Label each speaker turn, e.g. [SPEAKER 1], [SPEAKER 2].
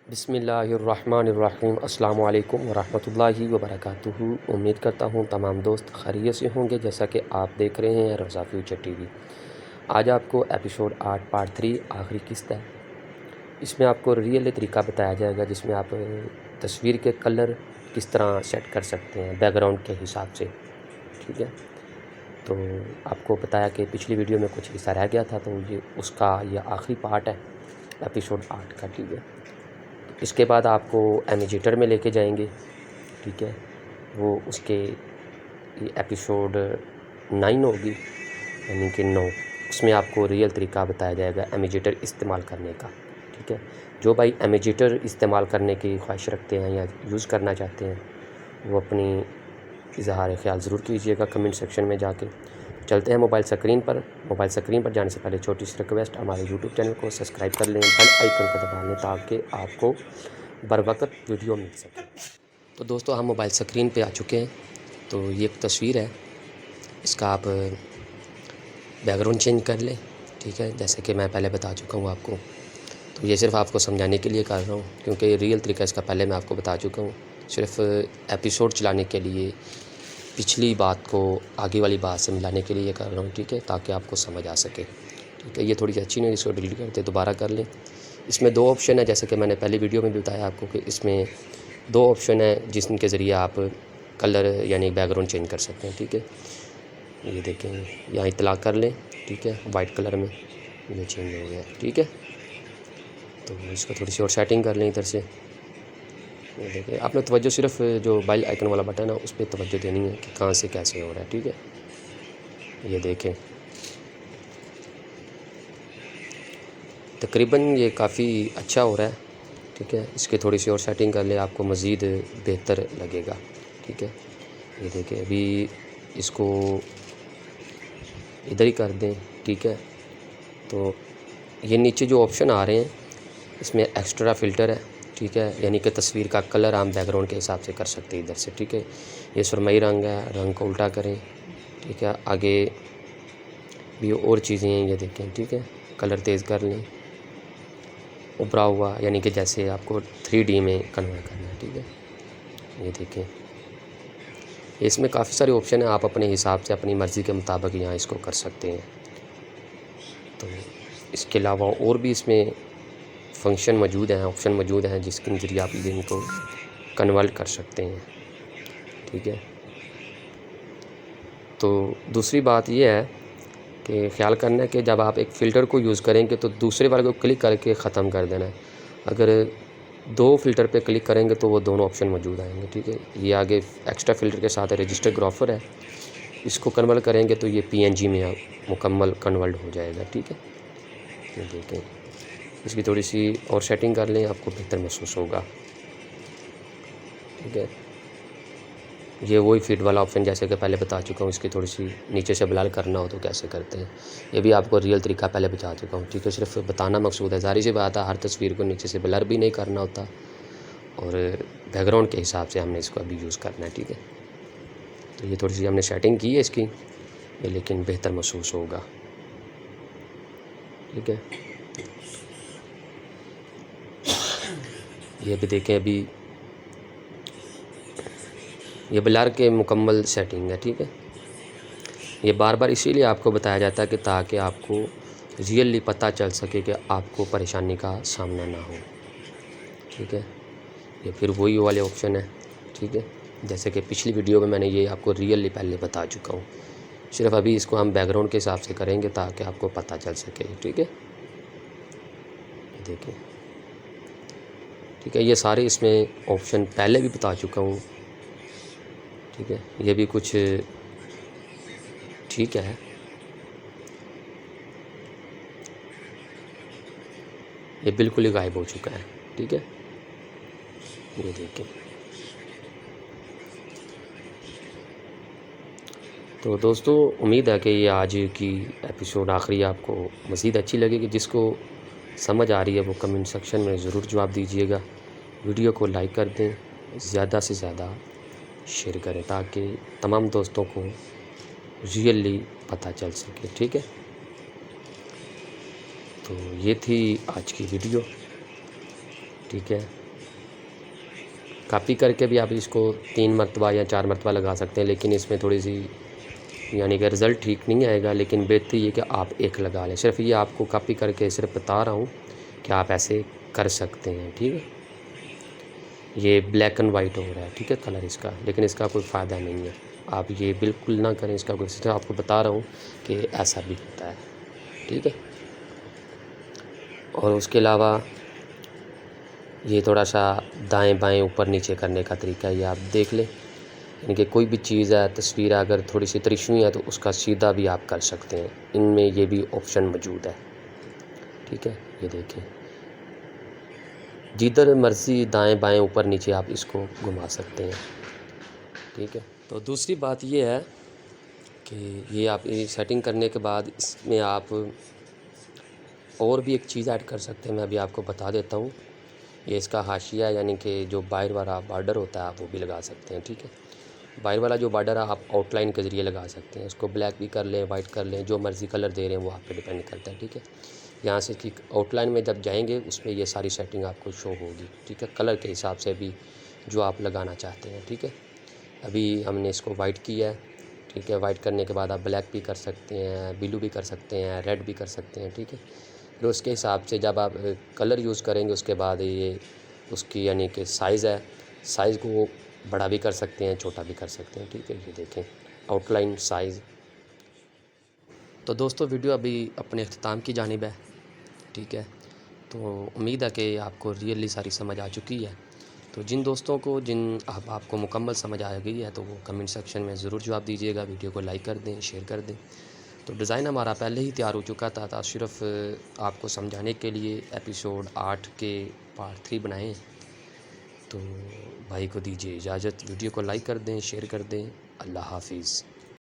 [SPEAKER 1] بسم اللہ الرحمن الرحیم۔ السلام علیکم ورحمۃ اللہ وبرکاتہ۔ امید کرتا ہوں تمام دوست خیریت سے ہوں گے، جیسا کہ آپ دیکھ رہے ہیں رضا فیوچر ٹی وی۔ آج آپ کو ایپیسوڈ 8 پارٹ 3 آخری قسط ہے۔ اس میں آپ کو ریئل طریقہ بتایا جائے گا جس میں آپ تصویر کے کلر کس طرح سیٹ کر سکتے ہیں بیک گراؤنڈ کے حساب سے، ٹھیک ہے۔ تو آپ کو بتایا کہ پچھلی ویڈیو میں کچھ حصہ رہ گیا تھا، تو اس کا یہ آخری پارٹ ہے ایپیسوڈ 8 کا، ٹھیک ہے۔ اس کے بعد آپ کو ایمیجیٹر میں لے کے جائیں گے، ٹھیک ہے۔ وہ اس کے ایپیسوڈ 9 ہوگی، یعنی کہ 9۔ اس میں آپ کو ریئل طریقہ بتایا جائے گا ایمیجیٹر استعمال کرنے کا، ٹھیک ہے۔ جو بھائی ایمیجیٹر استعمال کرنے کی خواہش رکھتے ہیں یا یوز کرنا چاہتے ہیں، وہ اپنی اظہار خیال ضرور کیجیے گا کمنٹ سیکشن میں جا کے۔ چلتے ہیں موبائل سکرین پر۔ موبائل سکرین پر جانے سے پہلے چھوٹی سی ریکویسٹ، ہمارے یوٹیوب چینل کو سبسکرائب کر لیں، بیل آئیکن کو دبا لیں تاکہ آپ کو بر وقت ویڈیو مل سکے۔ تو دوستو ہم موبائل سکرین پہ آ چکے ہیں۔ تو یہ ایک تصویر ہے، اس کا آپ بیک گراؤنڈ چینج کر لیں، ٹھیک ہے، جیسے کہ میں پہلے بتا چکا ہوں آپ کو۔ تو یہ صرف آپ کو سمجھانے کے لیے کر رہا ہوں، کیونکہ یہ ریئل طریقہ اس کا پہلے میں آپ کو بتا چکا ہوں، صرف ایپیسوڈ چلانے کے لیے، پچھلی بات کو آگے والی بات سے ملانے کے لیے یہ کر رہا ہوں، ٹھیک ہے، تاکہ آپ کو سمجھ آ سکے، ٹھیک ہے۔ یہ تھوڑی سی اچھی نہیں، اس کو ڈیلیٹ کرتے دوبارہ کر لیں۔ اس میں 2 آپشن ہے، جیسے کہ میں نے پہلی ویڈیو میں بھی بتایا آپ کو کہ اس میں 2 آپشن ہیں جس کے ذریعے آپ کلر یعنی بیک گراؤنڈ چینج کر سکتے ہیں، ٹھیک ہے۔ یہ دیکھیں، یہاں اطلاع کر لیں، ٹھیک ہے، وائٹ کلر میں یہ چینج ہو گیا، ٹھیک ہے۔ تو اس کو تھوڑی سی اور سیٹنگ کر لیں ادھر سے۔ یہ دیکھیں، آپ نے توجہ صرف جو بیل آئیکن والا بٹن ہے اس پہ توجہ دینی ہے کہ کہاں سے کیسے ہو رہا ہے، ٹھیک ہے۔ یہ دیکھیں، تقریباً یہ کافی اچھا ہو رہا ہے، ٹھیک ہے۔ اس کی تھوڑی سی اور سیٹنگ کر لیں، آپ کو مزید بہتر لگے گا، ٹھیک ہے۔ یہ دیکھیں، ابھی اس کو ادھر ہی کر دیں، ٹھیک ہے۔ تو یہ نیچے جو آپشن آ رہے ہیں اس میں ایکسٹرا فلٹر ہے، ٹھیک ہے، یعنی کہ تصویر کا کلر ہم بیک گراؤنڈ کے حساب سے کر سکتے ہیں ادھر سے، ٹھیک ہے۔ یہ سرمئی رنگ ہے، رنگ کو الٹا کریں، ٹھیک ہے۔ آگے بھی اور چیزیں ہیں، یہ دیکھیں، ٹھیک ہے۔ کلر تیز کر لیں، ابھرا ہوا، یعنی کہ جیسے آپ کو 3D میں کنورٹ کرنا ہے، ٹھیک ہے۔ یہ دیکھیں، اس میں کافی سارے آپشن ہیں، آپ اپنے حساب سے اپنی مرضی کے مطابق یہاں اس کو کر سکتے ہیں۔ تو اس کے علاوہ اور بھی اس میں فنکشن موجود ہیں، آپشن موجود ہیں جس کے ذریعے آپ ان کو کنورٹ کر سکتے ہیں، ٹھیک ہے۔ تو دوسری بات یہ ہے کہ خیال کرنا ہے کہ جب آپ ایک فلٹر کو یوز کریں گے تو دوسرے والے کو کلک کر کے ختم کر دینا ہے۔ اگر 2 فلٹر پہ کلک کریں گے تو وہ دونوں آپشن موجود آئیں گے، ٹھیک ہے۔ یہ آگے ایکسٹرا فلٹر کے ساتھ رجسٹر گرافر ہے، اس کو کنورٹ کریں گے تو یہ PNG میں مکمل کنورٹ ہو جائے گا، ٹھیک ہے۔ یہ دیکھیں، اس کی تھوڑی سی اور سیٹنگ کر لیں، آپ کو بہتر محسوس ہوگا، ٹھیک ہے۔ یہ وہی فیڈ والا آپشن جیسے کہ پہلے بتا چکا ہوں، اس کی تھوڑی سی نیچے سے بلر کرنا ہو تو کیسے کرتے ہیں، یہ بھی آپ کو ریئل طریقہ پہلے بتا چکا ہوں، ٹھیک ہے۔ صرف بتانا مقصود ہے، ظاہر سی بات ہے ہر تصویر کو نیچے سے بلر بھی نہیں کرنا ہوتا، اور بیک گراؤنڈ کے حساب سے ہم نے اس کو ابھی یوز کرنا ہے، ٹھیک ہے۔ تو یہ تھوڑی سی ہم نے سیٹنگ کی ہے اس کی، یہ لیکن بہتر محسوس ہوگا، ٹھیک ہے۔ یہ بھی دیکھیں، ابھی یہ بلر کے مکمل سیٹنگ ہے، ٹھیک ہے۔ یہ بار بار اسی لیے آپ کو بتایا جاتا ہے کہ تاکہ آپ کو ریئلی پتہ چل سکے کہ آپ کو پریشانی کا سامنا نہ ہو، ٹھیک ہے۔ یہ پھر وہی والے آپشن ہے، ٹھیک ہے، جیسے کہ پچھلی ویڈیو میں نے یہ آپ کو ریئلی پہلے بتا چکا ہوں، صرف ابھی اس کو ہم بیک گراؤنڈ کے حساب سے کریں گے تاکہ آپ کو پتہ چل سکے، ٹھیک ہے۔ دیکھیں، ٹھیک ہے، یہ سارے اس میں آپشن پہلے بھی بتا چکا ہوں، ٹھیک ہے۔ یہ بھی کچھ ٹھیک ہے، یہ بالکل ہی غائب ہو چکا ہے، ٹھیک ہے۔ یہ دیکھیں، تو دوستو امید ہے کہ یہ آج کی ایپیسوڈ آخری آپ کو مزید اچھی لگے گی۔ جس کو سمجھ آ رہی ہے وہ کمنٹ سیکشن میں ضرور جواب دیجیے گا، ویڈیو کو لائک کر دیں، زیادہ سے زیادہ شیئر کریں تاکہ تمام دوستوں کو ریئلی پتہ چل سکے، ٹھیک ہے۔ تو یہ تھی آج کی ویڈیو، ٹھیک ہے۔ کاپی کر کے بھی آپ اس کو 3 مرتبہ یا 4 مرتبہ لگا سکتے ہیں، لیکن اس میں تھوڑی سی یعنی کہ رزلٹ ٹھیک نہیں آئے گا، لیکن بہتر یہ کہ آپ ایک لگا لیں۔ صرف یہ آپ کو کاپی کر کے صرف بتا رہا ہوں کہ آپ ایسے کر سکتے ہیں، ٹھیک ہے۔ یہ بلیک اینڈ وائٹ ہو رہا ہے، ٹھیک ہے کلر اس کا، لیکن اس کا کوئی فائدہ نہیں ہے، آپ یہ بالکل نہ کریں اس کا کوئی، صرف آپ کو بتا رہا ہوں کہ ایسا بھی ہوتا ہے، ٹھیک ہے۔ اور اس کے علاوہ یہ تھوڑا سا دائیں بائیں اوپر نیچے کرنے کا طریقہ ہے، یہ آپ دیکھ لیں، یعنی کہ کوئی بھی چیز ہے، تصویر اگر تھوڑی سی ترشوی ہے تو اس کا سیدھا بھی آپ کر سکتے ہیں، ان میں یہ بھی آپشن موجود ہے، ٹھیک ہے۔ یہ دیکھیں جدھر مرضی دائیں بائیں اوپر نیچے آپ اس کو گھما سکتے ہیں، ٹھیک ہے۔ تو دوسری بات یہ ہے کہ یہ آپ سیٹنگ کرنے کے بعد اس میں آپ اور بھی ایک چیز ایڈ کر سکتے ہیں، میں ابھی آپ کو بتا دیتا ہوں۔ یہ اس کا حاشیہ یعنی کہ جو باہر والا بارڈر ہوتا ہے آپ وہ بھی لگا سکتے ہیں، ٹھیک ہے۔ باہر والا جو بارڈر ہے آپ آؤٹ لائن کے ذریعے لگا سکتے ہیں، اس کو بلیک بھی کر لیں، وائٹ کر لیں، جو مرضی کلر دے رہے ہیں وہ آپ پہ ڈیپینڈ کرتا ہے، ٹھیک ہے۔ یہاں سے کہ آؤٹ لائن میں جب جائیں گے اس میں یہ ساری سیٹنگ آپ کو شو ہوگی، ٹھیک ہے، کلر کے حساب سے بھی جو آپ لگانا چاہتے ہیں، ٹھیک ہے۔ ابھی ہم نے اس کو وائٹ کیا ہے، ٹھیک ہے۔ وائٹ کرنے کے بعد آپ بلیک بھی کر سکتے ہیں، بلو بھی کر سکتے ہیں، ریڈ بھی کر سکتے ہیں، ٹھیک ہے۔ پھر اس کے حساب سے جب آپ کلر یوز کریں گے اس کے بعد یہ اس کی یعنی کہ سائز ہے، سائز کو وہ بڑا بھی کر سکتے ہیں، چھوٹا بھی کر سکتے ہیں، ٹھیک ہے۔ یہ دیکھیں آؤٹ لائن سائز۔ تو دوستو ویڈیو ابھی اپنے اختتام کی جانب ہے، ٹھیک ہے۔ تو امید ہے کہ آپ کو ریئلی ساری سمجھ آ چکی ہے۔ تو جن دوستوں کو اب آپ کو مکمل سمجھ آ گئی ہے تو وہ کمنٹ سیکشن میں ضرور جواب دیجیے گا، ویڈیو کو لائک کر دیں، شیئر کر دیں۔ تو ڈیزائن ہمارا پہلے ہی تیار ہو چکا تھا صرف آپ کو سمجھانے کے لیے ایپیسوڈ 8 کے پارٹ 3 بنائیں۔ تو بھائی کو دیجیے اجازت، ویڈیو کو لائک کر دیں، شیئر کر دیں۔ اللہ حافظ۔